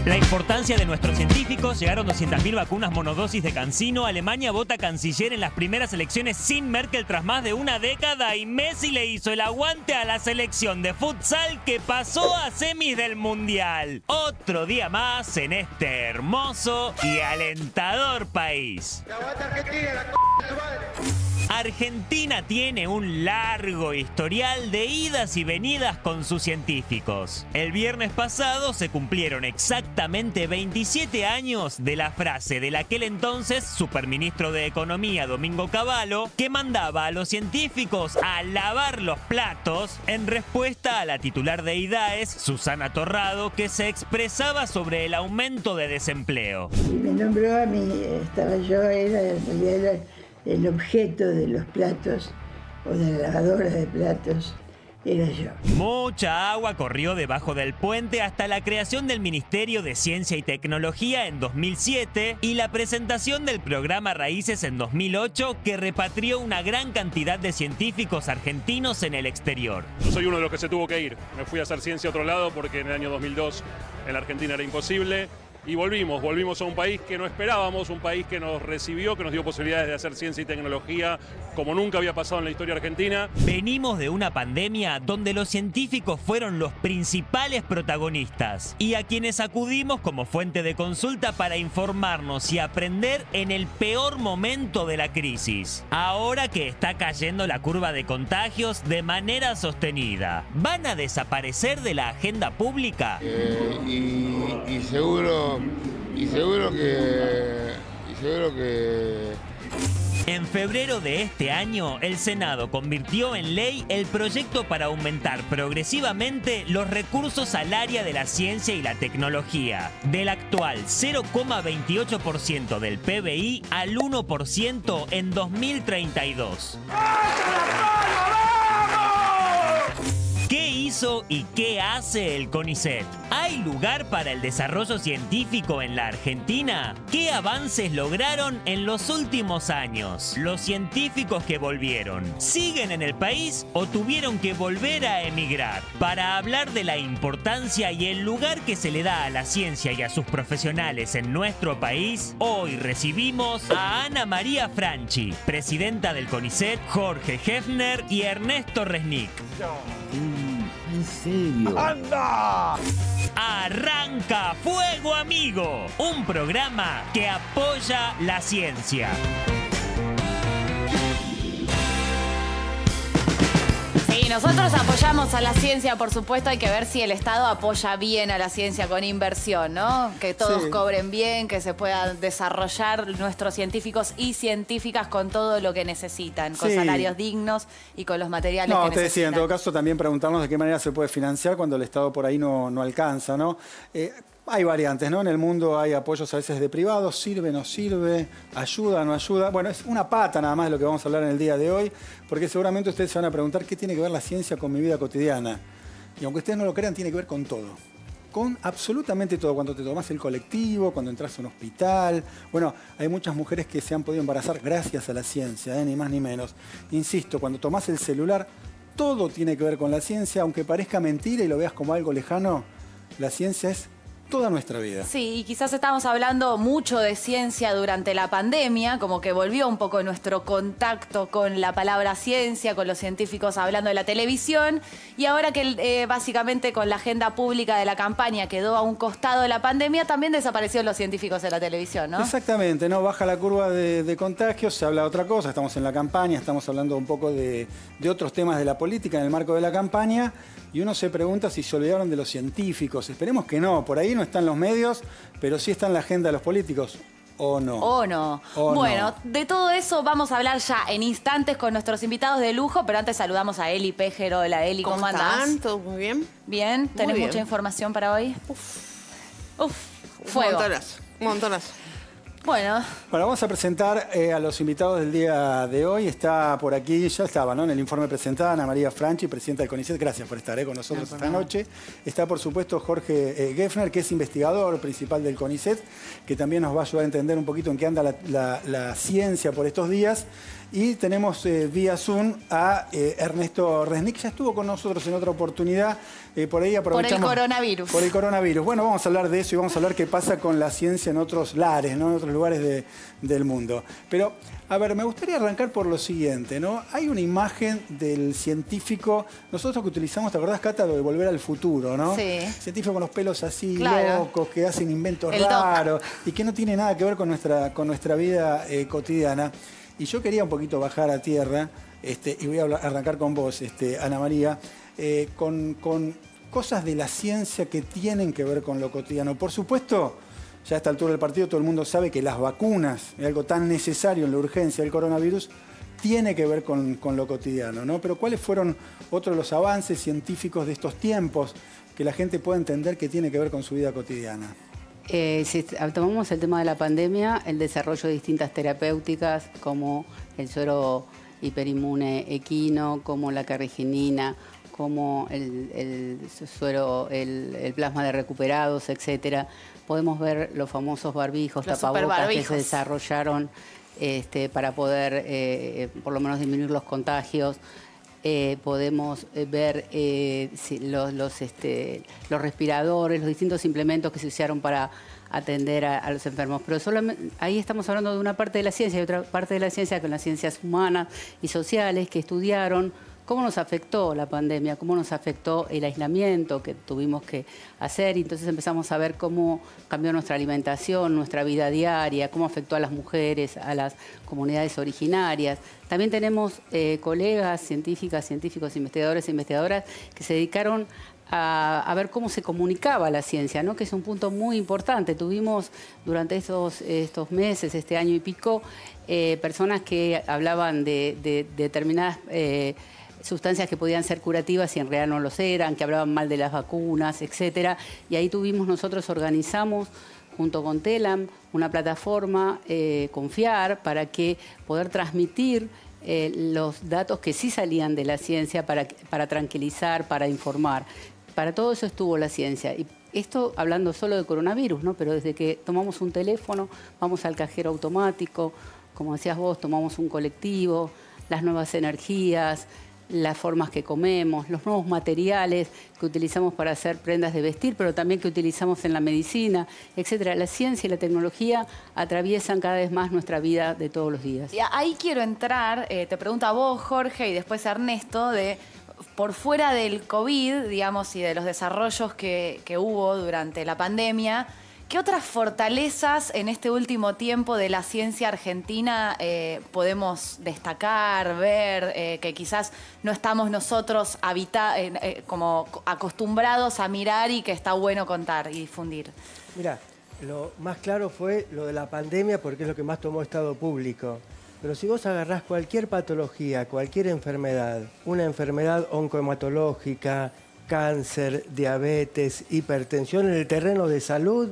La importancia de nuestros científicos: llegaron 200.000 vacunas monodosis de CanSino, Alemania vota canciller en las primeras elecciones sin Merkel tras más de una década, y Messi le hizo el aguante a la selección de futsal que pasó a semis del Mundial. Otro día más en este hermoso y alentador país. Argentina tiene un largo historial de idas y venidas con sus científicos. El viernes pasado se cumplieron exactamente 27 años de la frase del aquel entonces superministro de Economía Domingo Cavallo, que mandaba a los científicos a lavar los platos en respuesta a la titular de IDAES, Susana Torrado, que se expresaba sobre el aumento de desempleo. Y me nombró a mí, era el objeto de los platos o de la lavadora de platos era yo. Mucha agua corrió debajo del puente hasta la creación del Ministerio de Ciencia y Tecnología en 2007 y la presentación del programa Raíces en 2008, que repatrió una gran cantidad de científicos argentinos en el exterior. Yo soy uno de los que se tuvo que ir. Me fui a hacer ciencia a otro lado porque en el año 2002 en la Argentina era imposible. Y volvimos a un país que no esperábamos, un país que nos recibió, que nos dio posibilidades de hacer ciencia y tecnología como nunca había pasado en la historia argentina. Venimos de una pandemia donde los científicos fueron los principales protagonistas y a quienes acudimos como fuente de consulta para informarnos y aprender en el peor momento de la crisis. Ahora que está cayendo la curva de contagios de manera sostenida, ¿van a desaparecer de la agenda pública? Y seguro que En febrero de este año, el Senado convirtió en ley el proyecto para aumentar progresivamente los recursos al área de la ciencia y la tecnología, del actual 0,28% del PBI al 1% en 2032. ¿Qué hizo y qué hace el CONICET? ¿Hay lugar para el desarrollo científico en la Argentina? ¿Qué avances lograron en los últimos años? ¿Los científicos que volvieron siguen en el país o tuvieron que volver a emigrar? Para hablar de la importancia y el lugar que se le da a la ciencia y a sus profesionales en nuestro país, hoy recibimos a Ana María Franchi, presidenta del CONICET, Jorge Hefner y Ernesto Resnick. ¿En serio? ¡Anda! Arranca Fuego Amigo, un programa que apoya la ciencia. Sí, nosotros apoyamos a la ciencia, por supuesto. Hay que ver si el Estado apoya bien a la ciencia con inversión, ¿no? Que todos cobren bien, que se puedan desarrollar nuestros científicos y científicas con todo lo que necesitan, con salarios dignos y con los materiales que necesitan. Te decía, en todo caso, también preguntarnos de qué manera se puede financiar cuando el Estado por ahí no alcanza, ¿no? Hay variantes, ¿no? En el mundo hay apoyos a veces de privados, sirve, no sirve, ayuda, no ayuda. Bueno, es una pata nada más de lo que vamos a hablar en el día de hoy, porque seguramente ustedes se van a preguntar qué tiene que ver la ciencia con mi vida cotidiana. Y aunque ustedes no lo crean, tiene que ver con todo. Con absolutamente todo. Cuando te tomas el colectivo, cuando entras a un hospital. Bueno, hay muchas mujeres que se han podido embarazar gracias a la ciencia, ni más ni menos. Insisto, cuando tomás el celular, todo tiene que ver con la ciencia. Aunque parezca mentira y lo veas como algo lejano, la ciencia es toda nuestra vida. Sí, y quizás estamos hablando mucho de ciencia durante la pandemia, como que volvió un poco nuestro contacto con la palabra ciencia, con los científicos hablando de la televisión, y ahora que básicamente con la agenda pública de la campaña quedó a un costado de la pandemia, también desaparecieron los científicos de la televisión, ¿no? Exactamente, ¿no? Baja la curva de contagios, se habla de otra cosa, estamos en la campaña, estamos hablando un poco de otros temas de la política en el marco de la campaña, y uno se pregunta si se olvidaron de los científicos. Esperemos que no, por ahí no están los medios, pero sí está en la agenda de los políticos. ¿O no? ¿O no? Bueno, de todo eso vamos a hablar ya en instantes con nuestros invitados de lujo, pero antes saludamos a Eli Pejero. Hola Eli, ¿cómo andás? ¿Están? ¿Todo muy bien? Bien, ¿tenés mucha información para hoy? Fuego. Montonas. Bueno, vamos a presentar a los invitados del día de hoy. Está por aquí, ya estaba, ¿no? En el informe presentada Ana María Franchi, presidenta del CONICET. Gracias por estar con nosotros esta noche. Está, por supuesto, Jorge Geffner, que es investigador principal del CONICET, que también nos va a ayudar a entender un poquito en qué anda la ciencia por estos días. Y tenemos vía Zoom a Ernesto Resnick, que ya estuvo con nosotros en otra oportunidad. Por ahí aprovechamos. por el coronavirus. Por el coronavirus. Bueno, vamos a hablar de eso y vamos a hablar qué pasa con la ciencia en otros lares, ¿no? En otros lugares del mundo. Pero, a ver, me gustaría arrancar por lo siguiente, ¿no? Hay una imagen del científico, nosotros que utilizamos, ¿te acordás, Cata, de Volver al Futuro, ¿no? Sí. Científico con los pelos así, claro, locos, que hacen inventos el raros y que no tiene nada que ver con nuestra vida cotidiana. Y yo quería un poquito bajar a tierra, y voy a arrancar con vos, Ana María, con cosas de la ciencia que tienen que ver con lo cotidiano. Por supuesto, ya a esta altura del partido todo el mundo sabe que las vacunas, algo tan necesario en la urgencia del coronavirus, tiene que ver con lo cotidiano, ¿no? Pero ¿cuáles fueron otros de los avances científicos de estos tiempos que la gente pueda entender que tiene que ver con su vida cotidiana? Si tomamos el tema de la pandemia, el desarrollo de distintas terapéuticas como el suero hiperinmune equino, como la carragenina, como el suero, el plasma de recuperados, etcétera. Podemos ver los famosos barbijos, tapabocas que se desarrollaron para poder, por lo menos, disminuir los contagios. Podemos ver los respiradores, los distintos implementos que se usaron para atender a los enfermos. Pero solamente, ahí estamos hablando de una parte de la ciencia y otra parte de la ciencia con las ciencias humanas y sociales que estudiaron cómo nos afectó la pandemia, cómo nos afectó el aislamiento que tuvimos que hacer. Y entonces empezamos a ver cómo cambió nuestra alimentación, nuestra vida diaria, cómo afectó a las mujeres, a las comunidades originarias. También tenemos colegas científicos, investigadores e investigadoras que se dedicaron a ver cómo se comunicaba la ciencia, ¿no? Que es un punto muy importante. Tuvimos durante estos meses, este año y pico, personas que hablaban de determinadas sustancias que podían ser curativas y en realidad no los eran, que hablaban mal de las vacunas, etcétera. Y ahí organizamos junto con TELAM una plataforma Confiar para que poder transmitir los datos que sí salían de la ciencia para tranquilizar, para informar. Para todo eso estuvo la ciencia. Y esto hablando solo de coronavirus, ¿no? Pero desde que tomamos un teléfono, vamos al cajero automático, como decías vos, tomamos un colectivo, las nuevas energías, las formas que comemos, los nuevos materiales que utilizamos para hacer prendas de vestir, pero también que utilizamos en la medicina, etcétera. La ciencia y la tecnología atraviesan cada vez más nuestra vida de todos los días. Y ahí quiero entrar, te pregunto a vos, Jorge, y después a Ernesto, por fuera del COVID, digamos, y de los desarrollos que hubo durante la pandemia, ¿qué otras fortalezas en este último tiempo de la ciencia argentina podemos destacar, ver, que quizás no estamos nosotros como acostumbrados a mirar y que está bueno contar y difundir? Mirá, lo más claro fue lo de la pandemia porque es lo que más tomó estado público. Pero si vos agarrás cualquier patología, cualquier enfermedad, una enfermedad oncohematológica, cáncer, diabetes, hipertensión, en el terreno de salud,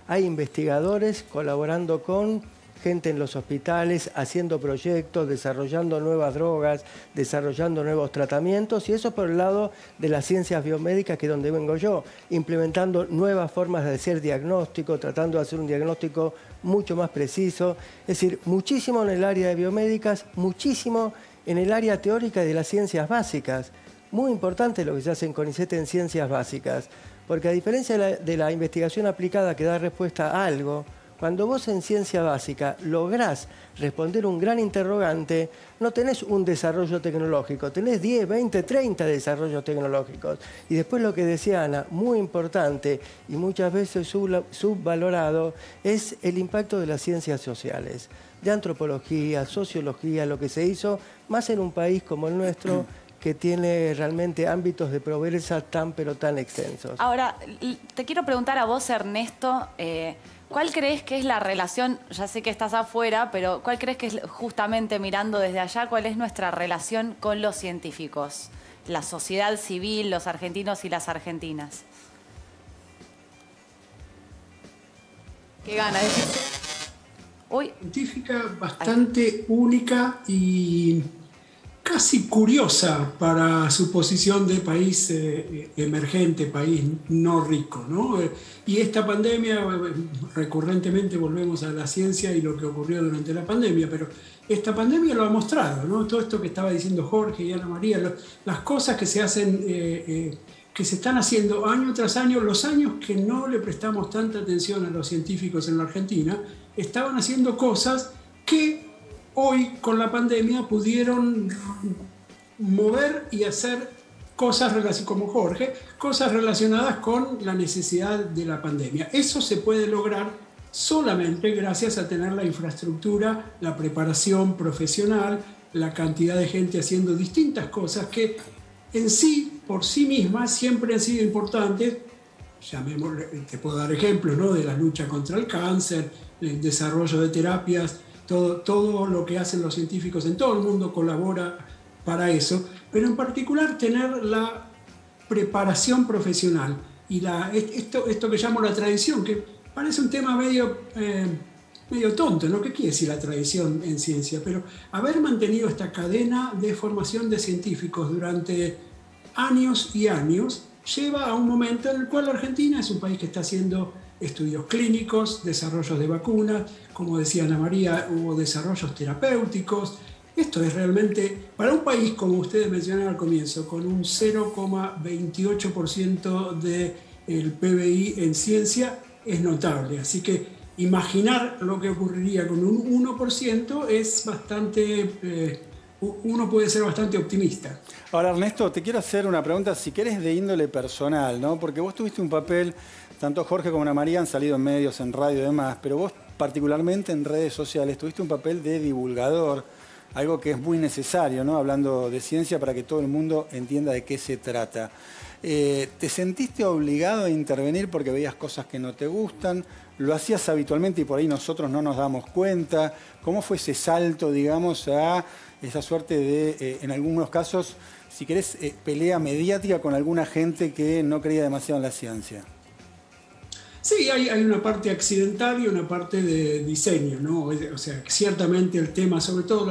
hay investigadores colaborando con gente en los hospitales, haciendo proyectos, desarrollando nuevas drogas, desarrollando nuevos tratamientos, y eso por el lado de las ciencias biomédicas, que es donde vengo yo, implementando nuevas formas de hacer diagnóstico, tratando de hacer un diagnóstico mucho más preciso. Es decir, muchísimo en el área de biomédicas, muchísimo en el área teórica y de las ciencias básicas. Muy importante lo que se hace en CONICET en ciencias básicas. Porque a diferencia de la investigación aplicada que da respuesta a algo, cuando vos en ciencia básica lográs responder un gran interrogante, no tenés un desarrollo tecnológico, tenés 10, 20, 30 desarrollos tecnológicos. Y después lo que decía Ana, muy importante y muchas veces subvalorado, es el impacto de las ciencias sociales, de antropología, sociología, lo que se hizo, más en un país como el nuestro, que tiene realmente ámbitos de pobreza pero tan extensos. Ahora, te quiero preguntar a vos, Ernesto, ¿cuál crees que es la relación, ya sé que estás afuera, pero cuál crees que es justamente mirando desde allá, cuál es nuestra relación con los científicos, la sociedad civil, los argentinos y las argentinas? ¿Qué gana? científica bastante única y casi curiosa para su posición de país emergente, país no rico, ¿no? Y esta pandemia, recurrentemente volvemos a la ciencia y lo que ocurrió durante la pandemia, pero esta pandemia lo ha mostrado, ¿no? Todo esto que estaba diciendo Jorge y Ana María, las cosas que se hacen, que se están haciendo año tras año, los años que no le prestamos tanta atención a los científicos en la Argentina, estaban haciendo cosas que hoy, con la pandemia, pudieron mover y hacer cosas, como Jorge, cosas relacionadas con la necesidad de la pandemia. Eso se puede lograr solamente gracias a tener la infraestructura, la preparación profesional, la cantidad de gente haciendo distintas cosas que en sí, por sí mismas, siempre han sido importantes. Te puedo dar ejemplos, ¿no? De la lucha contra el cáncer, el desarrollo de terapias. Todo lo que hacen los científicos en todo el mundo colabora para eso, pero en particular tener la preparación profesional y esto que llamo la tradición, que parece un tema medio tonto, ¿no? ¿Qué quiere decir la tradición en ciencia? Pero haber mantenido esta cadena de formación de científicos durante años y años lleva a un momento en el cual la Argentina es un país que está haciendo estudios clínicos, desarrollos de vacunas, como decía Ana María, hubo desarrollos terapéuticos. Esto es realmente, para un país, como ustedes mencionaron al comienzo, con un 0,28% del PBI en ciencia, es notable. Así que imaginar lo que ocurriría con un 1% es bastante... uno puede ser bastante optimista. Ahora, Ernesto, te quiero hacer una pregunta, si querés, de índole personal, ¿no? Porque vos tuviste un papel, tanto Jorge como Ana María han salido en medios, en radio y demás, pero vos particularmente en redes sociales tuviste un papel de divulgador, algo que es muy necesario, ¿no? Hablando de ciencia para que todo el mundo entienda de qué se trata. ¿Te sentiste obligado a intervenir porque veías cosas que no te gustan? ¿Lo hacías habitualmente y por ahí nosotros no nos damos cuenta? ¿Cómo fue ese salto, digamos, a esa suerte de, en algunos casos, si querés, pelea mediática con alguna gente que no creía demasiado en la ciencia? Sí, hay una parte accidental y una parte de diseño, ¿no? O sea, ciertamente el tema, sobre todo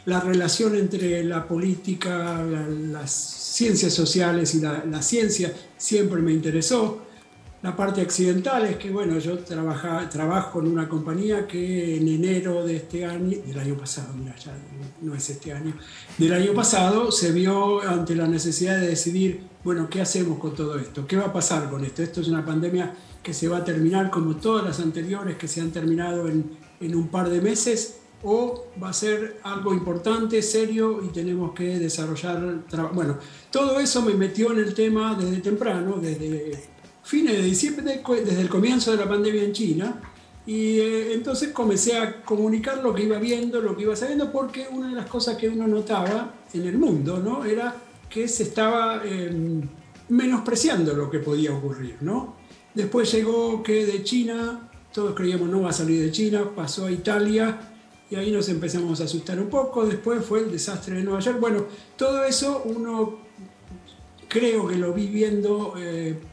la relación entre la política, las ciencias sociales y la ciencia, siempre me interesó. La parte accidental es que, bueno, yo trabajo en una compañía que en enero de este año, del año pasado, mira, ya no es este año, del año pasado se vio ante la necesidad de decidir, bueno, ¿qué hacemos con todo esto? ¿Qué va a pasar con esto? Esto es una pandemia que se va a terminar como todas las anteriores que se han terminado en un par de meses, o va a ser algo importante, serio, y tenemos que desarrollar... Bueno, todo eso me metió en el tema desde temprano, desde fines de diciembre, desde el comienzo de la pandemia en China, y entonces comencé a comunicar lo que iba viendo, lo que iba sabiendo, porque una de las cosas que uno notaba en el mundo, ¿no? Era que se estaba menospreciando lo que podía ocurrir, ¿no? Después llegó que de China, todos creíamos no va a salir de China, pasó a Italia, y ahí nos empezamos a asustar un poco. Después fue el desastre de Nueva York. Bueno, todo eso uno creo que lo vi viendo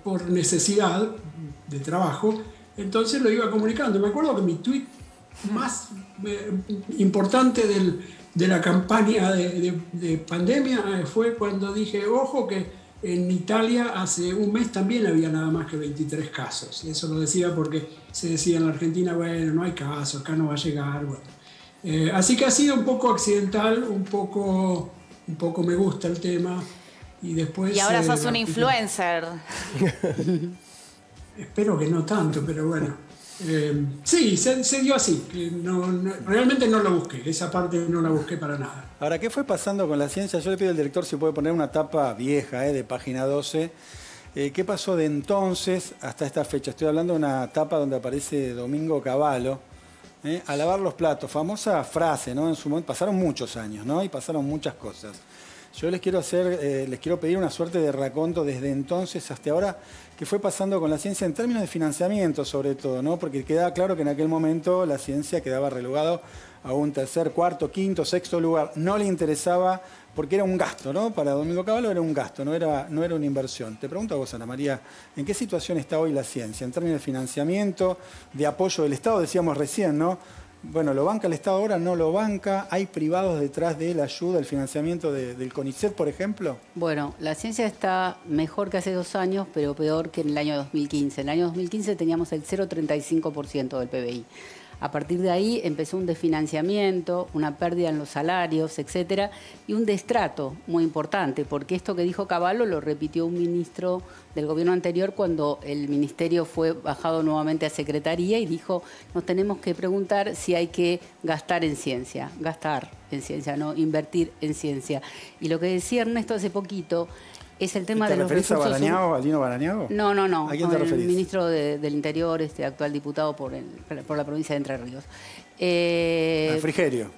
por necesidad de trabajo, entonces lo iba comunicando. Me acuerdo que mi tweet más importante de la campaña de pandemia fue cuando dije, ojo que en Italia hace un mes también había nada más que 23 casos. Eso lo decía porque se decía en la Argentina, bueno, no hay casos, acá no va a llegar, bueno. Así que ha sido un poco accidental, un poco me gusta el tema. Y después... Y ahora sos un influencer. Espero que no tanto, pero bueno. Sí, se dio así. Realmente no lo busqué, esa parte no la busqué para nada. Ahora, ¿qué fue pasando con la ciencia? Yo le pido al director si puede poner una tapa vieja, de página 12. ¿Qué pasó de entonces hasta esta fecha? Estoy hablando de una tapa donde aparece Domingo Cavallo. A lavar los platos, famosa frase, ¿no? En su momento pasaron muchos años, ¿no? Y pasaron muchas cosas. Yo les quiero pedir una suerte de raconto desde entonces hasta ahora, qué fue pasando con la ciencia en términos de financiamiento, sobre todo, ¿no? Porque queda claro que en aquel momento la ciencia quedaba relegado a un tercer, cuarto, quinto, sexto lugar. No le interesaba porque era un gasto, ¿no? Para Domingo Cavallo era un gasto, no era una inversión. Te pregunto a vos, Ana María, ¿en qué situación está hoy la ciencia? En términos de financiamiento, de apoyo del Estado, decíamos recién, ¿no? Bueno, ¿lo banca el Estado ahora? ¿No lo banca? ¿Hay privados detrás de la ayuda, el financiamiento del CONICET, por ejemplo? Bueno, la ciencia está mejor que hace 2 años, pero peor que en el año 2015. En el año 2015 teníamos el 0,35% del PBI. A partir de ahí empezó un desfinanciamiento, una pérdida en los salarios, etcétera, y un destrato muy importante, porque esto que dijo Cavallo lo repitió un ministro del gobierno anterior cuando el ministerio fue bajado nuevamente a secretaría y dijo, nos tenemos que preguntar si hay que gastar en ciencia, no invertir en ciencia. Y lo que decía Ernesto hace poquito es el tema de los recursos. ¿Te referís a Aldino Barañago? No. ¿A quién te referís? El ministro del Interior, actual diputado por la provincia de Entre Ríos. Frigerio.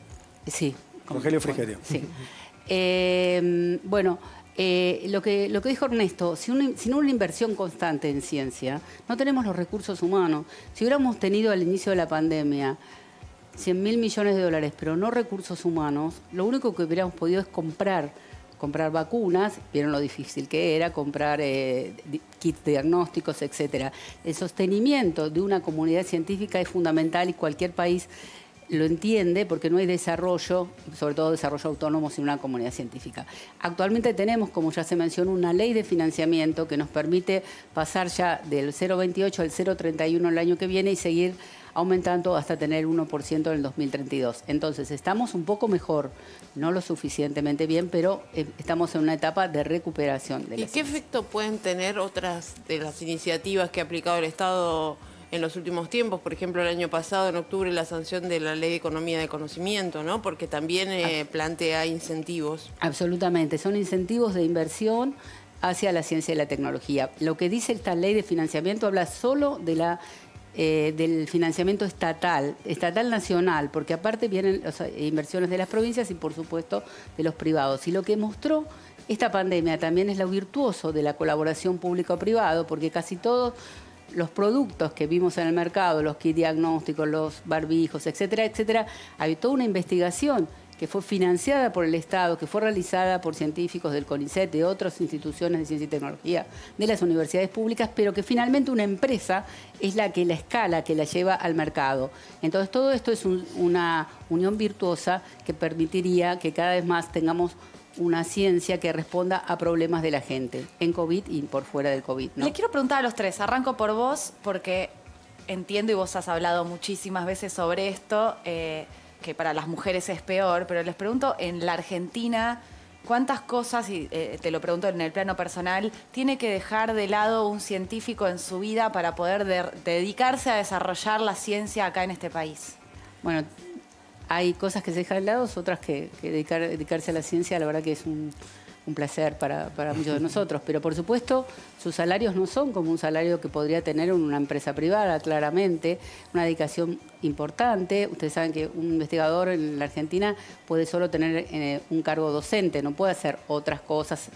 Sí. Rogelio Frigerio. Sí. Bueno, lo que dijo Ernesto, sin una inversión constante en ciencia, no tenemos los recursos humanos. Si hubiéramos tenido al inicio de la pandemia 100.000 millones de dólares, pero no recursos humanos, lo único que hubiéramos podido es comprar vacunas, vieron lo difícil que era, comprar kits diagnósticos, etcétera. El sostenimiento de una comunidad científica es fundamental y cualquier país lo entiende porque no hay desarrollo, sobre todo desarrollo autónomo sin una comunidad científica. Actualmente tenemos, como ya se mencionó, una ley de financiamiento que nos permite pasar ya del 0,28 al 0,31 el año que viene y seguir aumentando hasta tener 1% en el 2032. Entonces, estamos un poco mejor, no lo suficientemente bien, pero estamos en una etapa de recuperación de la ciencia. ¿Y qué efecto pueden tener otras de las iniciativas que ha aplicado el Estado en los últimos tiempos? Por ejemplo, el año pasado, en octubre, la sanción de la Ley de Economía de Conocimiento, ¿no? Porque también plantea incentivos. Absolutamente, son incentivos de inversión hacia la ciencia y la tecnología. Lo que dice esta ley de financiamiento habla solo de del financiamiento estatal nacional, porque aparte vienen las inversiones de las provincias y por supuesto de los privados. Y lo que mostró esta pandemia también es lo virtuoso de la colaboración público-privado, porque casi todos los productos que vimos en el mercado, los kits diagnósticos, los barbijos, etcétera, etcétera, hay toda una investigación que fue financiada por el Estado, que fue realizada por científicos del CONICET, de otras instituciones de ciencia y tecnología, de las universidades públicas, pero que finalmente una empresa es la que la escala, que la lleva al mercado. Entonces todo esto es una unión virtuosa que permitiría que cada vez más tengamos una ciencia que responda a problemas de la gente, en COVID y por fuera del COVID, ¿no? Le quiero preguntar a los tres, arranco por vos, porque entiendo y vos has hablado muchísimas veces sobre esto, que para las mujeres es peor, pero les pregunto, en la Argentina, ¿cuántas cosas, y te lo pregunto en el plano personal, tiene que dejar de lado un científico en su vida para poder dedicarse a desarrollar la ciencia acá en este país? Bueno, hay cosas que se dejan de lado, otras que dedicarse a la ciencia, la verdad que es un placer para muchos de nosotros. Pero por supuesto, sus salarios no son como un salario que podría tener una empresa privada, claramente. Una dedicación importante. Ustedes saben que un investigador en la Argentina puede solo tener un cargo docente, no puede hacer otras cosas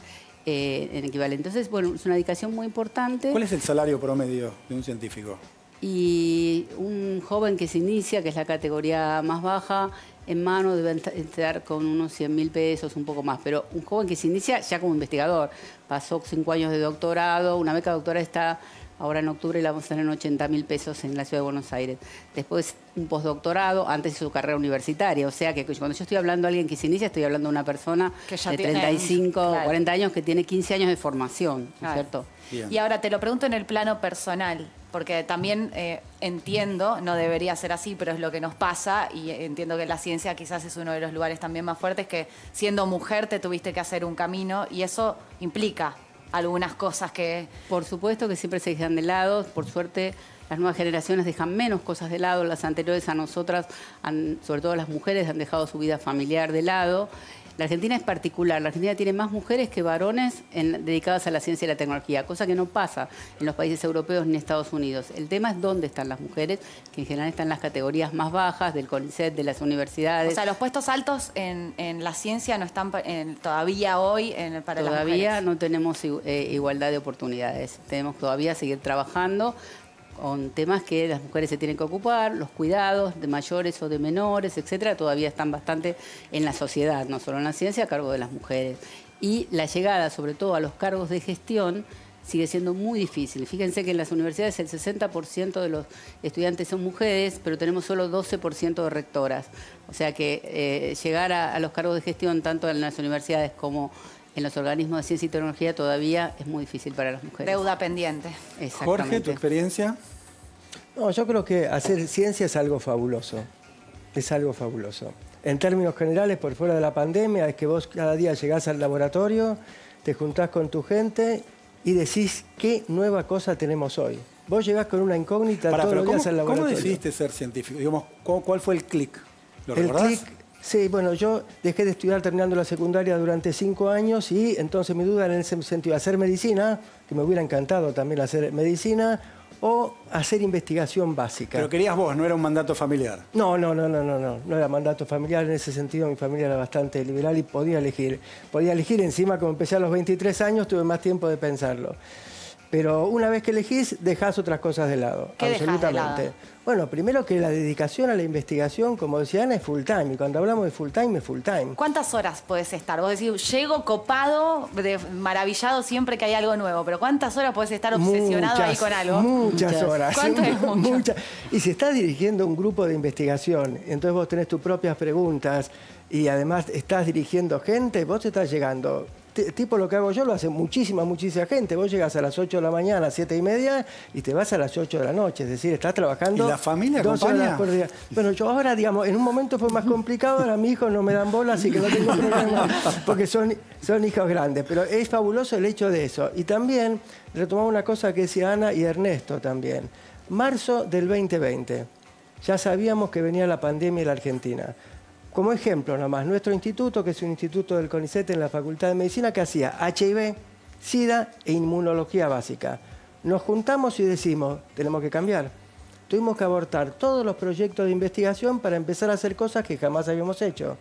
en equivalente. Entonces, bueno, es una dedicación muy importante. ¿Cuál es el salario promedio de un científico? Y un joven que se inicia, que es la categoría más baja, en mano debe estar con unos 100.000 pesos, un poco más. Pero un joven que se inicia ya como investigador, pasó 5 años de doctorado, una beca doctoral está ahora en octubre la vamos a tener en 80.000 pesos en la Ciudad de Buenos Aires. Después un postdoctorado, antes de su carrera universitaria. O sea que cuando yo estoy hablando de alguien que se inicia, estoy hablando de una persona que ya de 35, claro, 40 años que tiene 15 años de formación, ¿no es cierto? Bien. Y ahora te lo pregunto en el plano personal, porque también entiendo, no debería ser así, pero es lo que nos pasa, y entiendo que la ciencia quizás es uno de los lugares también más fuertes, que siendo mujer te tuviste que hacer un camino, y eso implica algunas cosas que... Por supuesto que siempre se dejan de lado, por suerte las nuevas generaciones dejan menos cosas de lado, las anteriores a nosotras, sobre todo las mujeres, han dejado su vida familiar de lado. La Argentina es particular, la Argentina tiene más mujeres que varones dedicadas a la ciencia y la tecnología, cosa que no pasa en los países europeos ni en Estados Unidos. El tema es dónde están las mujeres, que en general están en las categorías más bajas, del CONICET, de las universidades. O sea, los puestos altos en la ciencia no están todavía hoy para las mujeres. Todavía no tenemos igualdad de oportunidades, tenemos todavía seguir trabajando con temas que las mujeres se tienen que ocupar, los cuidados de mayores o de menores, etcétera, todavía están bastante en la sociedad, no solo en la ciencia, a cargo de las mujeres. Y la llegada, sobre todo, a los cargos de gestión sigue siendo muy difícil. Fíjense que en las universidades el 60% de los estudiantes son mujeres, pero tenemos solo 12% de rectoras. O sea que llegar a los cargos de gestión, tanto en las universidades como en los organismos de ciencia y tecnología, todavía es muy difícil para las mujeres. Deuda pendiente. Jorge, ¿tu experiencia? No, yo creo que hacer ciencia es algo fabuloso. Es algo fabuloso. En términos generales, por fuera de la pandemia, es que vos cada día llegás al laboratorio, te juntás con tu gente y decís qué nueva cosa tenemos hoy. Vos llegás con una incógnita todos los días al laboratorio. ¿Cómo decidiste ser científico? Digamos, ¿cuál fue el clic? ¿Lo El recordás? clic, sí, bueno, yo dejé de estudiar terminando la secundaria durante 5 años y entonces mi duda era en ese sentido, hacer medicina, que me hubiera encantado también hacer medicina, o hacer investigación básica. Pero querías vos, no era un mandato familiar. No era mandato familiar en ese sentido. Mi familia era bastante liberal y podía elegir. Podía elegir, encima como empecé a los 23 años, tuve más tiempo de pensarlo. Pero una vez que elegís, dejás otras cosas de lado. ¿Qué absolutamente. dejás de lado? Bueno, primero que la dedicación a la investigación, como decía Ana, es full time. Y cuando hablamos de full time, es full time. ¿Cuántas horas podés estar? Vos decís, llego copado, maravillado siempre que hay algo nuevo, pero ¿cuántas horas podés estar obsesionado ahí con algo? Muchas horas. ¿Cuánto es mucho? Muchas. Y si estás dirigiendo un grupo de investigación, entonces vos tenés tus propias preguntas y además estás dirigiendo gente, vos estás llegando. Tipo lo que hago yo lo hace muchísima gente. Vos llegas a las 8 de la mañana, 7:30 y te vas a las 8 de la noche. Es decir, estás trabajando. ¿Y la familia 12 horas acompaña? por día. Bueno, yo ahora, digamos, en un momento fue más complicado. Ahora mis hijos no me dan bola, así que no tengo problema porque son hijos grandes. Pero es fabuloso el hecho de eso. Y también retomamos una cosa que decía Ana y Ernesto también. Marzo del 2020. Ya sabíamos que venía la pandemia en la Argentina. Como ejemplo nomás, nuestro instituto, que es un instituto del CONICET en la Facultad de Medicina, que hacía HIV, SIDA e inmunología básica. Nos juntamos y decimos, tenemos que cambiar. Tuvimos que abortar todos los proyectos de investigación para empezar a hacer cosas que jamás habíamos hecho.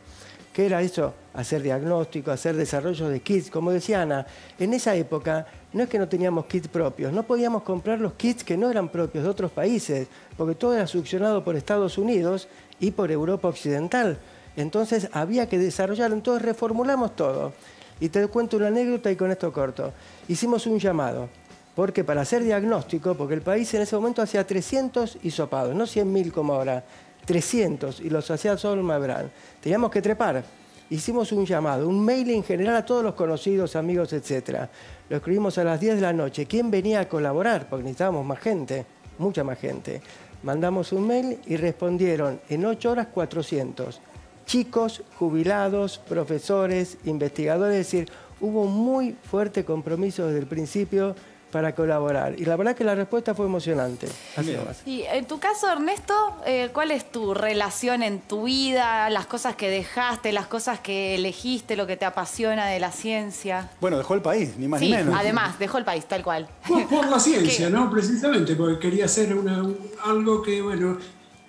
¿Qué era eso? Hacer diagnóstico, hacer desarrollo de kits. Como decía Ana, en esa época no es que no teníamos kits propios, no podíamos comprar los kits que no eran propios de otros países, porque todo era succionado por Estados Unidos y por Europa Occidental. Entonces había que desarrollar, entonces reformulamos todo. Y te cuento una anécdota y con esto corto. Hicimos un llamado, porque para hacer diagnóstico, porque el país en ese momento hacía 300 hisopados, no 100.000 como ahora, 300, y los hacía solo Mabrán. Teníamos que trepar. Hicimos un llamado, un mail en general a todos los conocidos, amigos, etc. Lo escribimos a las 10 de la noche. ¿Quién venía a colaborar? Porque necesitábamos más gente, mucha más gente. Mandamos un mail y respondieron en 8 horas 400. Chicos, jubilados, profesores, investigadores, es decir, hubo un muy fuerte compromiso desde el principio para colaborar. Y la verdad que la respuesta fue emocionante. Así nomás. Y en tu caso, Ernesto, ¿cuál es tu relación en tu vida, las cosas que dejaste, las cosas que elegiste, lo que te apasiona de la ciencia? Bueno, dejó el país, ni más Sí, ni menos. además, dejó el país, tal cual. Por la ciencia, ¿Qué? ¿no? Precisamente, porque quería hacer algo que, bueno,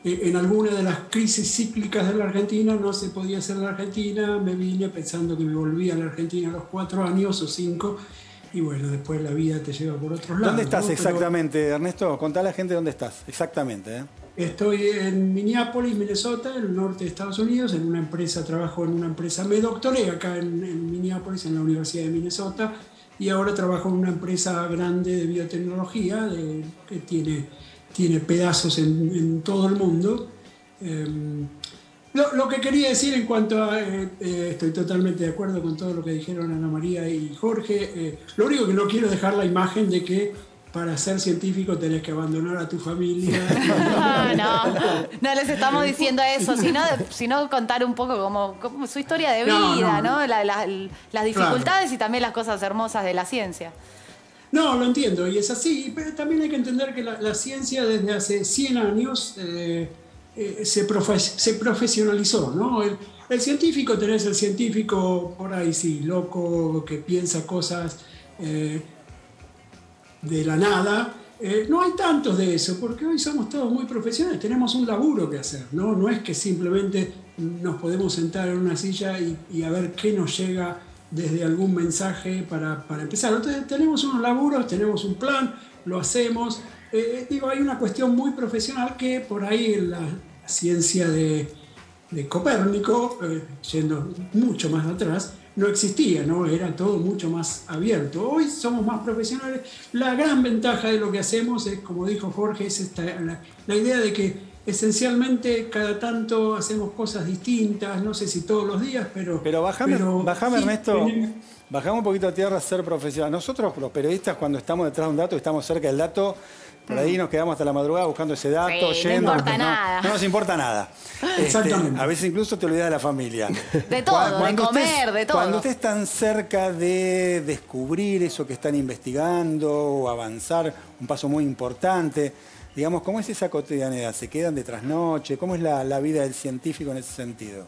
en alguna de las crisis cíclicas de la Argentina no se podía hacer en la Argentina. Me vine pensando que me volvía a la Argentina a los 4 años o 5. Y bueno, después la vida te lleva por otros lados. ¿Dónde estás ¿no? exactamente, Ernesto? Contá a la gente dónde estás, exactamente. Estoy en Minneapolis, Minnesota, en el norte de Estados Unidos, en una empresa, trabajo en una empresa, me doctoré acá en Minneapolis, en la Universidad de Minnesota, y ahora trabajo en una empresa grande de biotecnología que tiene pedazos en todo el mundo. Lo que quería decir en cuanto a, estoy totalmente de acuerdo con todo lo que dijeron Ana María y Jorge, lo único que no quiero es dejar la imagen de que para ser científico tenés que abandonar a tu familia. No les estamos diciendo eso, sino contar un poco como su historia de vida, ¿no? Las dificultades y también las cosas hermosas de la ciencia. No, lo entiendo y es así, pero también hay que entender que la ciencia desde hace 100 años se profesionalizó, ¿no? El científico, tenés el científico por ahí, sí, loco, que piensa cosas de la nada. No hay tantos de eso, porque hoy somos todos muy profesionales, tenemos un laburo que hacer, ¿no? No es que simplemente nos podemos sentar en una silla y a ver qué nos llega desde algún mensaje para empezar. Entonces tenemos unos laburos, tenemos un plan, lo hacemos. Hay una cuestión muy profesional que por ahí en la ciencia de Copérnico, yendo mucho más atrás, no existía, ¿no? Era todo mucho más abierto. Hoy somos más profesionales. La gran ventaja de lo que hacemos es, como dijo Jorge, es la idea de que esencialmente cada tanto hacemos cosas distintas, no sé si todos los días, pero bajame, sí, Ernesto, bajamos un poquito a tierra a ser profesional. Nosotros, los periodistas, cuando estamos detrás de un dato y estamos cerca del dato, por ahí nos quedamos hasta la madrugada buscando ese dato, Sí, yendo. no importa nada. No nos importa nada. Exactamente. A veces incluso te olvidas de la familia. De todo, de comer, de todo. Cuando ustedes están cerca de descubrir eso que están investigando o avanzar, un paso muy importante, digamos, ¿cómo es esa cotidianidad? ¿Se quedan de trasnoche? ¿Cómo es la vida del científico en ese sentido?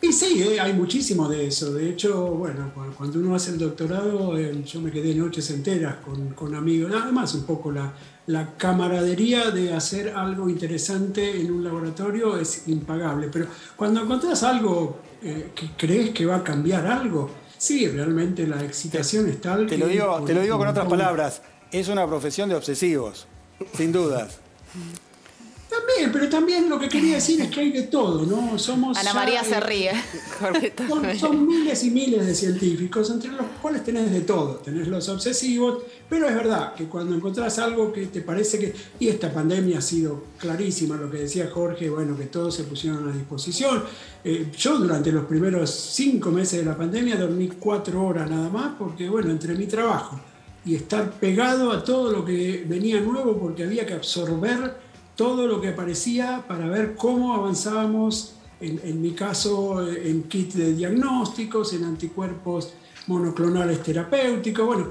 Y sí, hay muchísimo de eso. De hecho, bueno, cuando uno hace el doctorado, yo me quedé noches enteras con amigos. Además, un poco la camaradería de hacer algo interesante en un laboratorio es impagable. Pero cuando encontrás algo que crees que va a cambiar algo, sí, realmente la excitación es tal Te lo digo con otras palabras. Es una profesión de obsesivos, sin dudas. También, pero también lo que quería decir es que hay de todo, ¿no? Ana María se ríe. Son miles y miles de científicos, entre los cuales tenés de todo. Tenés los obsesivos, pero es verdad que cuando encontrás algo que te parece que... Y esta pandemia ha sido clarísima, lo que decía Jorge, bueno, que todos se pusieron a disposición. Yo durante los primeros 5 meses de la pandemia dormí 4 horas nada más, porque, bueno, entre mi trabajo y estar pegado a todo lo que venía nuevo, porque había que absorber todo lo que aparecía para ver cómo avanzábamos, en mi caso, en kit de diagnósticos, en anticuerpos monoclonales terapéuticos. Bueno,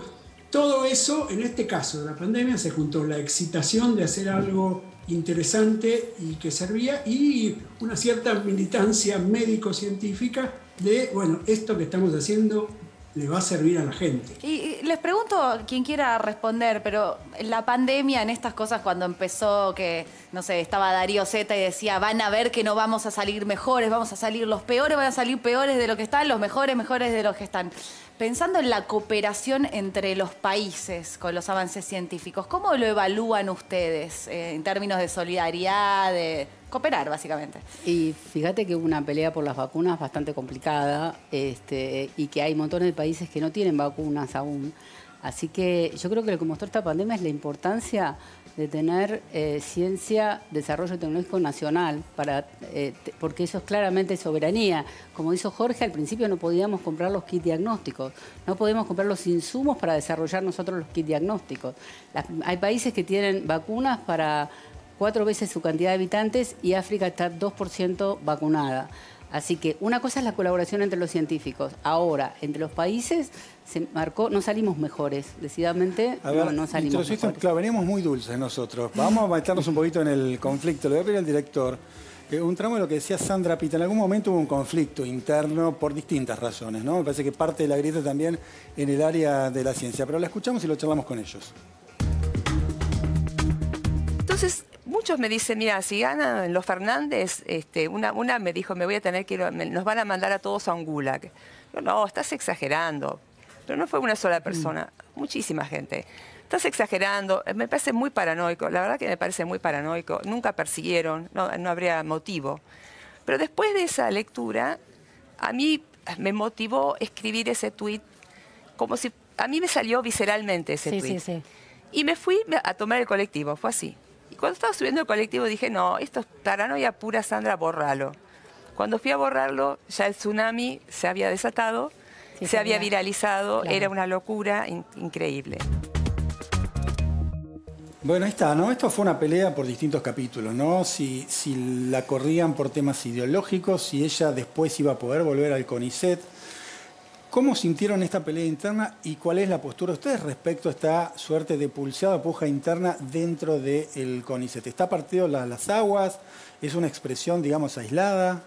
todo eso, en este caso de la pandemia, se juntó la excitación de hacer algo interesante y que servía, y una cierta militancia médico-científica de, bueno, esto que estamos haciendo le va a servir a la gente. Y les pregunto, quien quiera responder, pero en la pandemia, en estas cosas, cuando empezó, que, no sé, estaba Darío Zeta y decía, van a ver que no vamos a salir mejores, vamos a salir los peores, van a salir peores de lo que están, los mejores, mejores de los que están. Pensando en la cooperación entre los países con los avances científicos, ¿cómo lo evalúan ustedes en términos de solidaridad, de cooperar, básicamente? Y fíjate que hubo una pelea por las vacunas bastante complicada, y que hay montones de países que no tienen vacunas aún. Así que yo creo que lo que mostró esta pandemia es la importancia de tener ciencia, desarrollo tecnológico nacional, porque eso es claramente soberanía. Como dijo Jorge, al principio no podíamos comprar los kits diagnósticos, no podíamos comprar los insumos para desarrollar nosotros los kits diagnósticos. Hay países que tienen vacunas para 4 veces su cantidad de habitantes y África está 2% vacunada. Así que una cosa es la colaboración entre los científicos. Ahora, entre los países se marcó, no salimos mejores, decididamente no salimos mejores. Claro, venimos muy dulces nosotros. Vamos a meternos un poquito en el conflicto. Le voy a pedir al director un tramo de lo que decía Sandra Pita. En algún momento hubo un conflicto interno por distintas razones, ¿no? Me parece que parte de la grieta también en el área de la ciencia. Pero la escuchamos y lo charlamos con ellos. Entonces, muchos me dicen, mira, si ganan los Fernández, una me dijo, me voy a tener que ir, nos van a mandar a todos a un gulag. Yo, no, estás exagerando. Pero no fue una sola persona, muchísima gente. Estás exagerando, me parece muy paranoico, la verdad que me parece muy paranoico. Nunca persiguieron, no habría motivo. Pero después de esa lectura, a mí me motivó escribir ese tuit, como si a mí me salió visceralmente ese tuit. Sí. Y me fui a tomar el colectivo, fue así. Y cuando estaba subiendo el colectivo dije, no, esto es paranoia pura, Sandra, borralo. Cuando fui a borrarlo, ya el tsunami se había desatado, se había viralizado, claro. Era una locura increíble. Bueno, ahí está, ¿no? Esto fue una pelea por distintos capítulos, ¿no? Si la corrían por temas ideológicos, si ella después iba a poder volver al CONICET. ¿Cómo sintieron esta pelea interna y cuál es la postura de ustedes respecto a esta suerte de pulseada puja interna dentro del CONICET? ¿Está partido las aguas? ¿Es una expresión, digamos, aislada?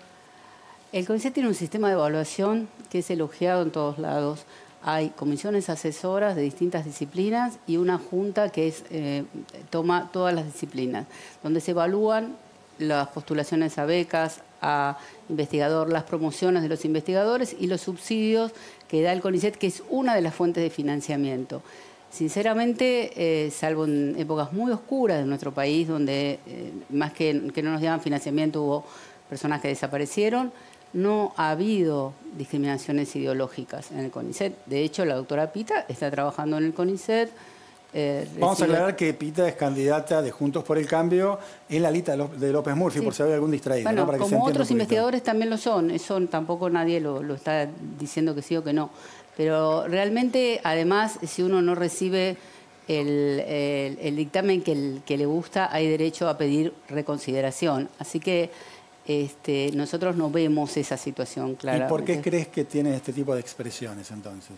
El CONICET tiene un sistema de evaluación que es elogiado en todos lados. Hay comisiones asesoras de distintas disciplinas y una junta que toma todas las disciplinas, donde se evalúan las postulaciones a becas, a investigador, las promociones de los investigadores y los subsidios que da el CONICET, que es una de las fuentes de financiamiento. Sinceramente, salvo en épocas muy oscuras de nuestro país, donde más que no nos daban financiamiento hubo personas que desaparecieron, no ha habido discriminaciones ideológicas en el CONICET. De hecho, la doctora Pita está trabajando en el CONICET. Vamos a aclarar que Pita es candidata de Juntos por el Cambio en la lista de López Murphy, por si había algún distraído. Bueno, ¿no? Para que como otros investigadores también lo son. Eso tampoco nadie lo está diciendo que sí o que no. Pero realmente, además, si uno no recibe el dictamen que le gusta, hay derecho a pedir reconsideración. Así que nosotros no vemos esa situación clara. ¿Y por qué crees que tiene este tipo de expresiones entonces?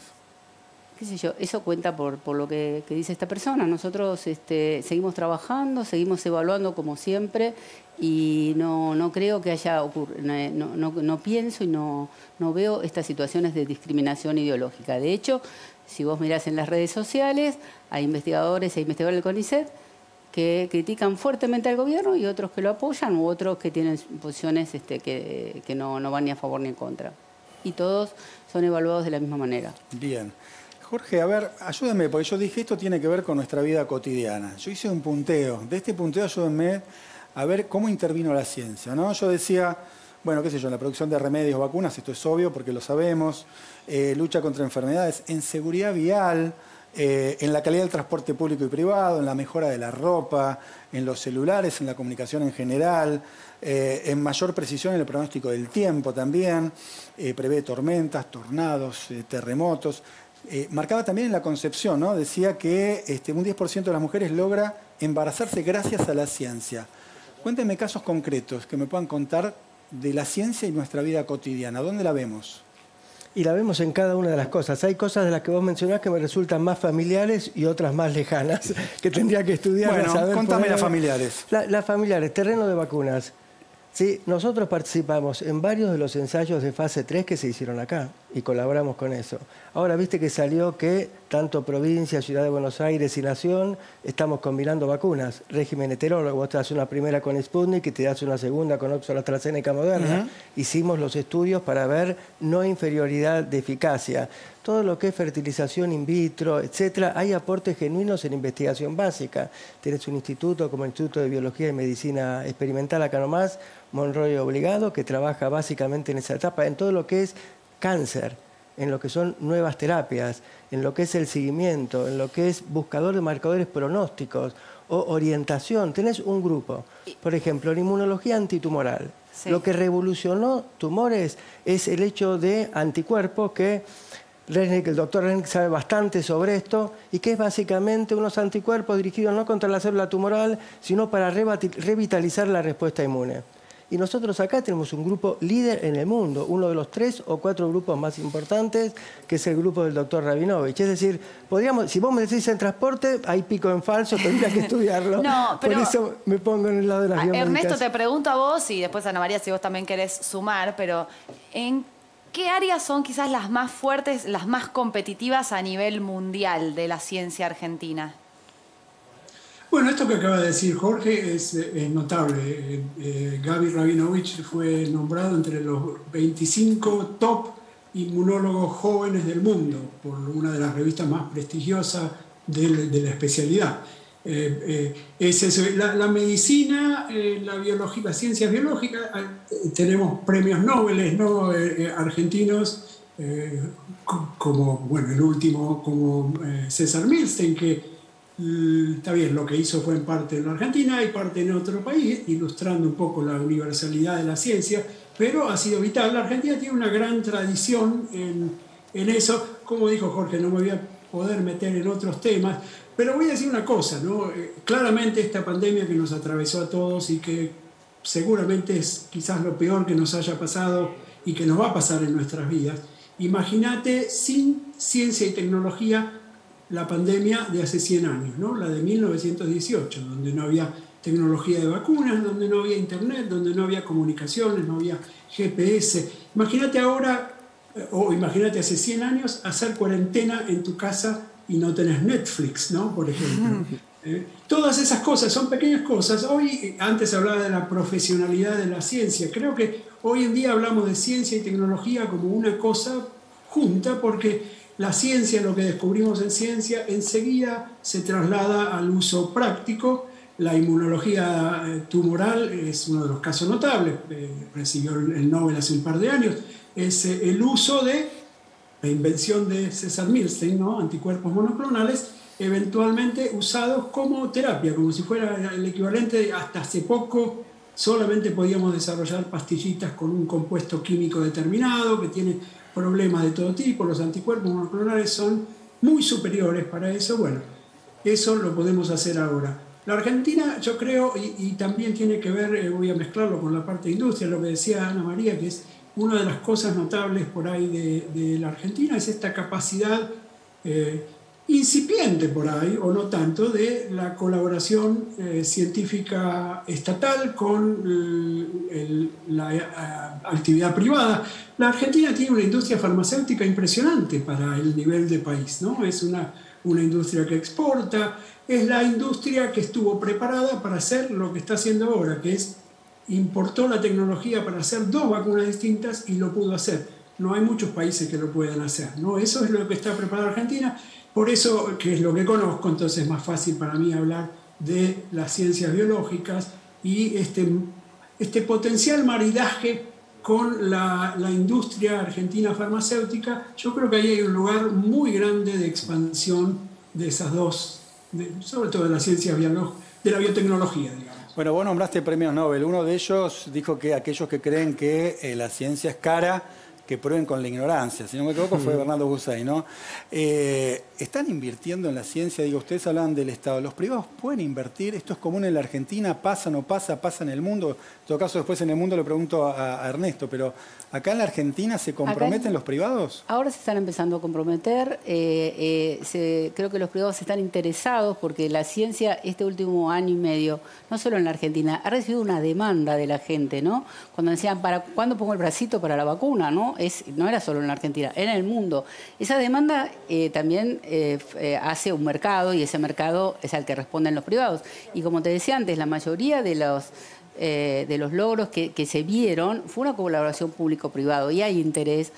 Qué sé yo, eso cuenta por lo que dice esta persona. Nosotros seguimos trabajando, seguimos evaluando como siempre y no creo que haya ocurrido, no pienso y no veo estas situaciones de discriminación ideológica. De hecho, si vos mirás en las redes sociales, hay investigadores e investigadores del CONICET que critican fuertemente al gobierno y otros que lo apoyan u otros que tienen posiciones que no van ni a favor ni en contra. Y todos son evaluados de la misma manera. Bien. Jorge, a ver, ayúdenme, porque yo dije esto tiene que ver con nuestra vida cotidiana. Yo hice un punteo. De este punteo ayúdenme a ver cómo intervino la ciencia, ¿no? Yo decía, bueno, qué sé yo, en la producción de remedios, vacunas, esto es obvio porque lo sabemos, lucha contra enfermedades, en seguridad vial, en la calidad del transporte público y privado, en la mejora de la ropa, en los celulares, en la comunicación en general, en mayor precisión en el pronóstico del tiempo también, prevé tormentas, tornados, terremotos. Marcaba también en la concepción, ¿no? Decía que un 10% de las mujeres logra embarazarse gracias a la ciencia. Cuéntenme casos concretos que me puedan contar de la ciencia y nuestra vida cotidiana. ¿Dónde la vemos? Y la vemos en cada una de las cosas. Hay cosas de las que vos mencionás que me resultan más familiares y otras más lejanas, que tendría que estudiar. Bueno, contame las familiares. Las familiares, terreno de vacunas. Sí, nosotros participamos en varios de los ensayos de fase 3 que se hicieron acá y colaboramos con eso. Ahora, viste que salió que tanto provincia, Ciudad de Buenos Aires y Nación estamos combinando vacunas. Régimen heterólogo, vos te das una primera con Sputnik y te das una segunda con Oxford AstraZeneca Moderna. Hicimos los estudios para ver no inferioridad de eficacia. Todo lo que es fertilización in vitro, etcétera, hay aportes genuinos en investigación básica. Tienes un instituto como el Instituto de Biología y Medicina Experimental acá nomás, Monroy Obligado, que trabaja básicamente en esa etapa, en todo lo que es cáncer, en lo que son nuevas terapias, en lo que es el seguimiento, en lo que es buscador de marcadores pronósticos o orientación. Tenés un grupo, por ejemplo, en inmunología antitumoral. Sí. Lo que revolucionó tumores es el hecho de anticuerpos que el doctor Rennick sabe bastante sobre esto y que es básicamente unos anticuerpos dirigidos no contra la célula tumoral, sino para revitalizar la respuesta inmune. Y nosotros acá tenemos un grupo líder en el mundo, uno de los 3 o 4 grupos más importantes, que es el grupo del doctor Rabinovich. Es decir, podríamos, si vos me decís en transporte, hay pico en falso, tendría que estudiarlo. No, pero, por eso me pongo en el lado de las biomédicas. Ernesto, te pregunto a vos y después a Ana María si vos también querés sumar, pero ¿en qué áreas son quizás las más fuertes, las más competitivas a nivel mundial de la ciencia argentina? Bueno, esto que acaba de decir Jorge es notable. Gaby Rabinovich fue nombrado entre los 25 top inmunólogos jóvenes del mundo por una de las revistas más prestigiosas de la especialidad. Es eso. La medicina, la biología, las ciencias biológicas, tenemos premios Nobel, ¿no? Argentinos, como, bueno, el último, como César Milstein, que está bien, lo que hizo fue en parte en la Argentina y parte en otro país, ilustrando un poco la universalidad de la ciencia, pero ha sido vital. La Argentina tiene una gran tradición en eso. Como dijo Jorge, no me voy a poder meter en otros temas, pero voy a decir una cosa, ¿no? Claramente esta pandemia que nos atravesó a todos y que seguramente es quizás lo peor que nos haya pasado y que nos va a pasar en nuestras vidas. Imagínate sin ciencia y tecnología la pandemia de hace 100 años, ¿no? La de 1918, donde no había tecnología de vacunas, donde no había internet, donde no había comunicaciones, no había GPS. Imagínate ahora, o imagínate hace 100 años, hacer cuarentena en tu casa y no tenés Netflix, ¿no? Por ejemplo. Todas esas cosas son pequeñas cosas. Hoy, antes hablaba de la profesionalidad de la ciencia. Creo que hoy en día hablamos de ciencia y tecnología como una cosa junta, porque la ciencia, lo que descubrimos en ciencia, enseguida se traslada al uso práctico La inmunología tumoral es uno de los casos notables, recibió el Nobel hace un par de años, es el uso de la invención de César Milstein, ¿no? Anticuerpos monoclonales, eventualmente usados como terapia, como si fuera el equivalente. Hasta hace poco solamente podíamos desarrollar pastillitas con un compuesto químico determinado que tiene problemas de todo tipo. Los anticuerpos monoclonales son muy superiores para eso. Bueno, eso lo podemos hacer ahora. La Argentina, yo creo, y también tiene que ver, voy a mezclarlo con la parte de industria, lo que decía Ana María, que es una de las cosas notables por ahí de la Argentina, es esta capacidad incipiente por ahí, o no tanto, de la colaboración científica estatal con la actividad privada. La Argentina tiene una industria farmacéutica impresionante para el nivel de país, ¿no? Es una industria que exporta, es la industria que estuvo preparada para hacer lo que está haciendo ahora, que es importó la tecnología para hacer 2 vacunas distintas y lo pudo hacer. No hay muchos países que lo puedan hacer, ¿no? Eso es lo que está preparada Argentina. Por eso, que es lo que conozco, entonces es más fácil para mí hablar de las ciencias biológicas y este potencial maridaje con la industria argentina farmacéutica. Yo creo que ahí hay un lugar muy grande de expansión de esas dos, sobre todo de las ciencias de la biotecnología, digamos. Bueno, vos nombraste premios Nobel. Uno de ellos dijo que aquellos que creen que la ciencia es cara, que prueben con la ignorancia. Si no me equivoco, fue Bernardo Bucay, ¿no? ¿Están invirtiendo en la ciencia? Digo, ustedes hablan del Estado. ¿Los privados pueden invertir? ¿Esto es común en la Argentina? ¿Pasa, no pasa? ¿Pasa en el mundo? En todo caso, después en el mundo le pregunto a Ernesto, pero ¿acá en la Argentina se comprometen los privados? Ahora se están empezando a comprometer. Creo que los privados están interesados porque la ciencia este último año y medio, no solo en la Argentina, ha recibido una demanda de la gente, ¿no? Cuando decían, ¿para cuándo pongo el bracito para la vacuna? ¿No? No era solo en la Argentina, era en el mundo. Esa demanda también hace un mercado y ese mercado es al que responden los privados. Y como te decía antes, la mayoría de los logros que se vieron fue una colaboración público-privado y hay interés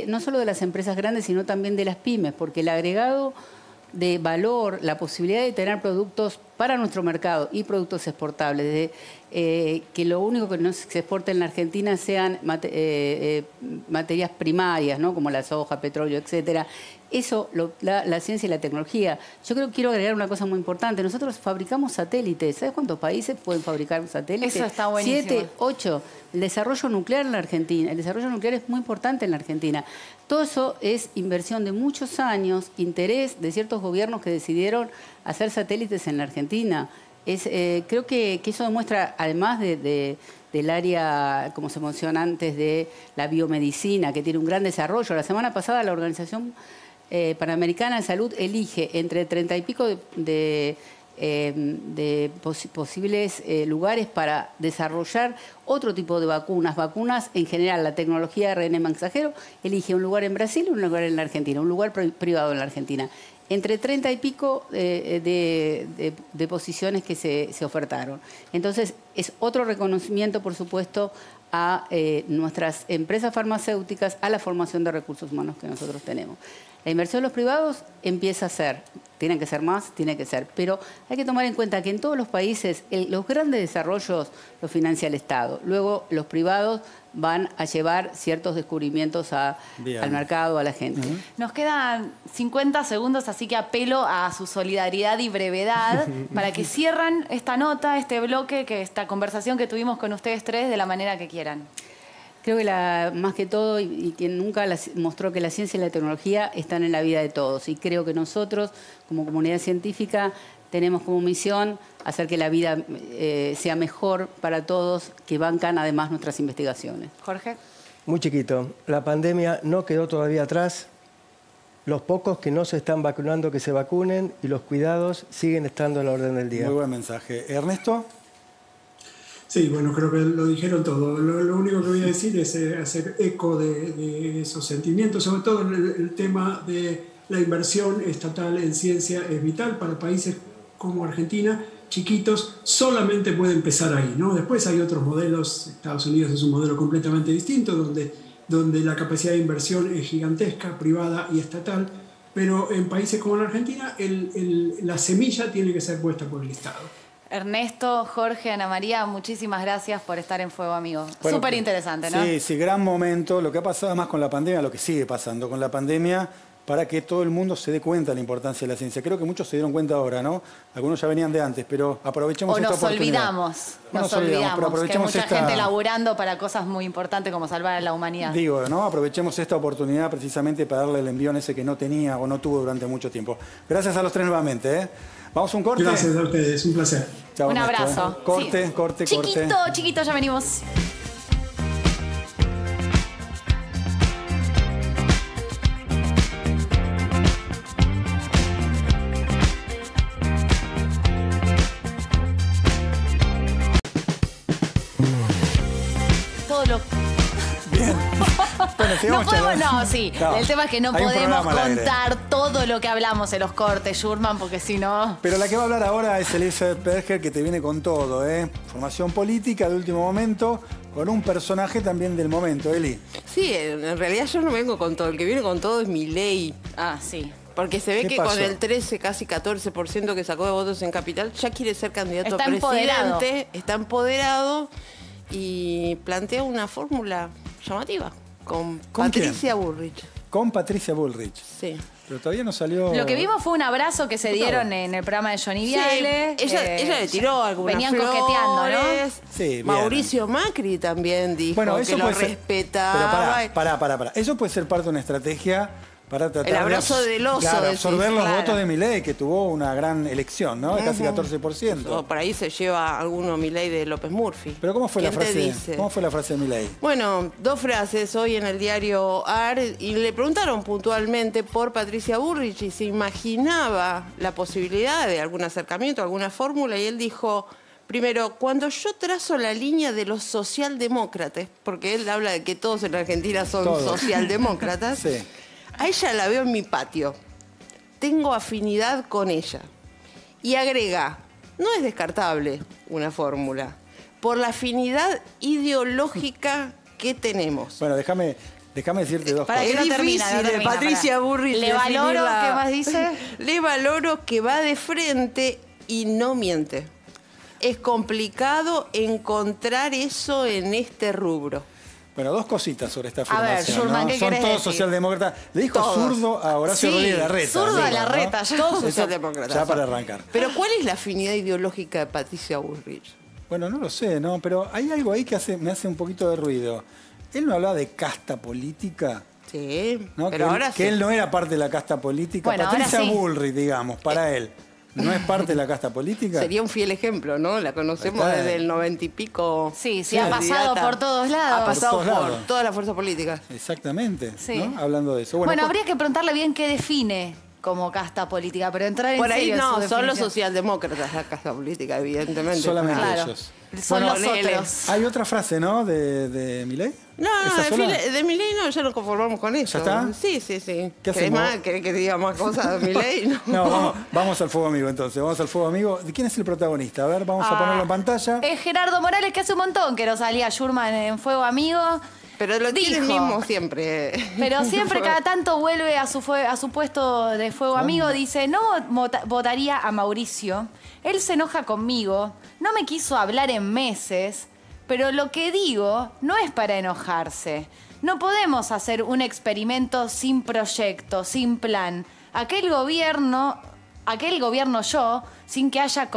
no solo de las empresas grandes, sino también de las pymes, porque el agregado de valor, la posibilidad de tener productos para nuestro mercado y productos exportables, que lo único que no se exporta en la Argentina sean materias primarias, ¿no? Como la soja, petróleo, etcétera. Eso, la ciencia y la tecnología. Yo quiero agregar una cosa muy importante. Nosotros fabricamos satélites. ¿Sabes cuántos países pueden fabricar un satélite? Eso está buenísimo. 7, 8. El desarrollo nuclear en la Argentina. El desarrollo nuclear es muy importante en la Argentina. Todo eso es inversión de muchos años, interés de ciertos gobiernos que decidieron hacer satélites en la Argentina. Creo que eso demuestra, además del área, como se menciona antes, de la biomedicina, que tiene un gran desarrollo. La semana pasada la Organización Panamericana de Salud elige entre 30 y pico de posibles lugares para desarrollar otro tipo de vacunas en general, la tecnología de ARN mensajero, elige un lugar en Brasil y un lugar en la Argentina, un lugar privado en la Argentina. Entre 30 y pico de posiciones que se ofertaron. Entonces, es otro reconocimiento, por supuesto, a nuestras empresas farmacéuticas, a la formación de recursos humanos que nosotros tenemos. La inversión de los privados empieza a ser, tienen que ser más, tiene que ser, pero hay que tomar en cuenta que en todos los países los grandes desarrollos los financia el Estado. Luego los privados van a llevar ciertos descubrimientos al mercado, a la gente. Nos quedan 50 segundos, así que apelo a su solidaridad y brevedad para que cierran esta nota, este bloque, esta conversación que tuvimos con ustedes tres de la manera que quieran. Creo que más que todo, y quien nunca mostró que la ciencia y la tecnología están en la vida de todos. Y creo que nosotros, como comunidad científica, tenemos como misión hacer que la vida sea mejor para todos, que bancan además nuestras investigaciones. Jorge. Muy chiquito. La pandemia no quedó todavía atrás. Los pocos que no se están vacunando, que se vacunen, y los cuidados siguen estando a la orden del día. Muy buen mensaje. ¿Ernesto? Sí, bueno, creo que lo dijeron todo. Lo único que voy a decir es hacer eco de esos sentimientos, sobre todo el tema de la inversión estatal en ciencia es vital para países como Argentina, chiquitos, solamente puede empezar ahí, ¿no? Después hay otros modelos, Estados Unidos es un modelo completamente distinto, donde la capacidad de inversión es gigantesca, privada y estatal, pero en países como la Argentina la semilla tiene que ser puesta por el Estado. Ernesto, Jorge, Ana María, muchísimas gracias por estar en Fuego Amigo. Bueno, Súper interesante, ¿no? Sí, gran momento. Lo que ha pasado más con la pandemia, lo que sigue pasando con la pandemia, para que todo el mundo se dé cuenta de la importancia de la ciencia. Creo que muchos se dieron cuenta ahora, ¿no? Algunos ya venían de antes, pero aprovechemos esta oportunidad. Nos olvidamos, pero aprovechemos que hay mucha gente laburando para cosas muy importantes como salvar a la humanidad. Digo, ¿no? Aprovechemos esta oportunidad precisamente para darle el envión ese que no tenía o no tuvo durante mucho tiempo. Gracias a los tres nuevamente, ¿eh? Vamos a un corte. Gracias a ustedes, un placer. Chao, un Ernesto, abrazo. ¿eh? Corte, Sí. corte. Chiquito, ya venimos. Todo lo... Bien. Bueno, No podemos, no, sí. No, el tema es que no hay un podemos programa al aire. contar todo lo que hablamos en los cortes, Schurman, porque si no... Pero la que va a hablar ahora es Elizabeth Berger, que te viene con todo, ¿eh? Formación política de último momento, con un personaje también del momento, Eli. Sí, en realidad yo no vengo con todo. El que viene con todo es Milei. Ah, sí. Porque se ve ¿Qué que pasó? con el 13, casi 14% que sacó de votos en Capital, ya quiere ser candidato Está a presidente. empoderado. Está empoderado y plantea una fórmula llamativa con Patricia Bullrich. Con Patricia Bullrich. Sí. Pero todavía no salió... Lo que vimos fue un abrazo que se dieron en el programa de Johnny Sí, Viale. ella le tiró algunas venían flores. coqueteando, ¿no? Sí, bien. Mauricio Macri también dijo Bueno, eso que lo puede ser- respetaba. Pero pará. Eso puede ser parte de una estrategia para tratar El abrazo del oso, claro, decís, absorber los claro. votos de Milei, que tuvo una gran elección, ¿no? De casi 14%. O por ahí se lleva alguno Milei de López Murphy. Pero ¿cómo fue la ¿Quién te frase? dice? ¿Cómo fue la frase de Milei? Bueno, dos frases hoy en el diario AR y le preguntaron puntualmente por Patricia Bullrich y se imaginaba la posibilidad de algún acercamiento, alguna fórmula y él dijo, primero, cuando yo trazo la línea de los socialdemócratas, porque él habla de que todos en Argentina son Todos. socialdemócratas, Sí. a ella la veo en mi patio, tengo afinidad con ella. Y agrega, no es descartable una fórmula, por la afinidad ideológica que tenemos. Bueno, déjame decirte dos Para cosas. que no Es termina, difícil, no termina, Patricia pará. Bullrich. Le valoro, definirla. ¿qué más dice? Le valoro que va de frente y no miente. Es complicado encontrar eso en este rubro. Bueno, dos cositas sobre esta A ver, afirmación. Schurman, ¿no? ¿qué Son querés todos decir? socialdemócratas. Le dijo Todos. zurdo a Horacio Sí, Rodríguez Larreta. zurdo a digo, Larreta, ¿no? ya. Todos Eso, socialdemócratas. ya para arrancar. Pero ¿cuál es la afinidad ideológica de Patricia Bullrich? Bueno, no lo sé, ¿no? Pero hay algo ahí que me hace un poquito de ruido. Él no hablaba de casta política, Sí, ¿no? pero que ahora él, sí. que él no era parte de la casta política. Bueno, Patricia ahora sí. Bullrich, digamos, para él, ¿no es parte de la casta política? Sería un fiel ejemplo, ¿no? La conocemos Ahí está. desde el 90 y pico. Sí, ha pasado por todos lados. Ha pasado Por todos por lados. toda la fuerza política. Exactamente, Sí. ¿no? Hablando de eso. Bueno, pues- habría que preguntarle bien qué define como casta política, pero entrar en Por ahí serio en no, su son los definición. socialdemócratas la casa política, evidentemente. Solamente Claro. ellos. Son Bueno, los ponele. otros. Hay otra frase, ¿no? De Milei. No, ¿Esa sola? de Milei no, ya nos conformamos con eso. ¿Ya está? Sí. ¿Qué ¿Querés hacemos? más? ¿Querés que diga más cosas de Milei? No. No, vamos al fuego amigo entonces. Vamos al fuego amigo. ¿De quién es el protagonista? A ver, vamos a ponerlo en pantalla. Es Gerardo Morales, que hace un montón que no salía Schurman en Fuego Amigo. Pero lo tiene Dijo. mismo siempre. Pero siempre, cada tanto vuelve a su puesto de Fuego Amigo. Dice, no votaría a Mauricio. Él se enoja conmigo. No me quiso hablar en meses. Pero lo que digo no es para enojarse. No podemos hacer un experimento sin proyecto, sin plan. Aquel gobierno yo, sin que haya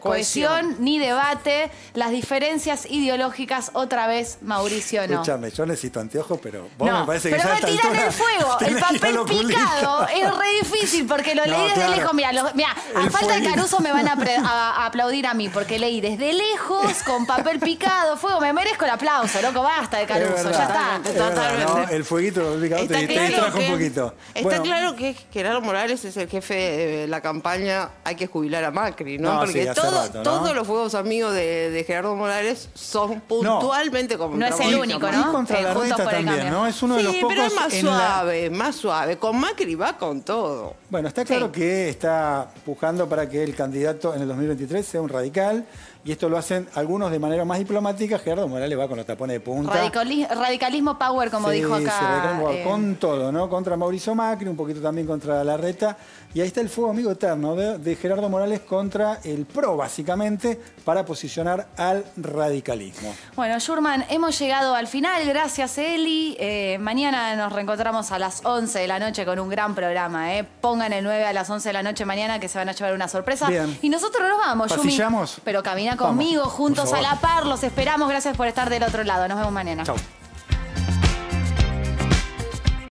cohesión ni debate, las diferencias ideológicas, otra vez Mauricio no. Escúchame, yo necesito anteojos, pero vos No, me parece que pero ya a me esta tiran altura el fuego, el tenés que ir papel al oculista. picado es re difícil porque lo No, leí desde claro. lejos. Mira, a El falta de fueguito. Caruso me van a aplaudir a mí porque leí desde lejos con papel picado, fuego, me merezco el aplauso, loco, basta de Es Caruso, verdad, ya está. es verdad, Totalmente. ¿no? El fueguito picado Está te claro distrajo que- un poquito. Está Bueno, claro que Gerardo Morales es el jefe de la campaña Hay que jubilar a Macri, ¿no? No, Porque sí, hace rato, ¿no? todos los fuegos amigos de Gerardo Morales son puntualmente como No es el único, Y ¿no? contra la Juntos reta por el también, Cambio. ¿no? Es uno de los Sí, pocos pero es más en la- suave, más suave. Con Macri va con todo. Bueno, está claro Sí. que está pujando para que el candidato en el 2023 sea un radical, y esto lo hacen algunos de manera más diplomática. Gerardo Morales va con los tapones de punta. Radicalismo power, como Sí, dijo sí, acá. radicalismo power, con todo, ¿no? Contra Mauricio Macri, un poquito también contra Larreta. Y ahí está el fuego amigo eterno de Gerardo Morales contra contra el PRO, básicamente, para posicionar al radicalismo. Bueno, Schurman, hemos llegado al final. Gracias, Eli. Mañana nos reencontramos a las 11 de la noche con un gran programa. Pongan el 9 a las 11 de la noche mañana que se van a llevar una sorpresa. Bien. Y nosotros nos vamos, Yumi. ¿Pasillamos? Pero camina conmigo, Vamos, juntos por a favor. la par. Los esperamos. Gracias por estar del otro lado. Nos vemos mañana. Chau.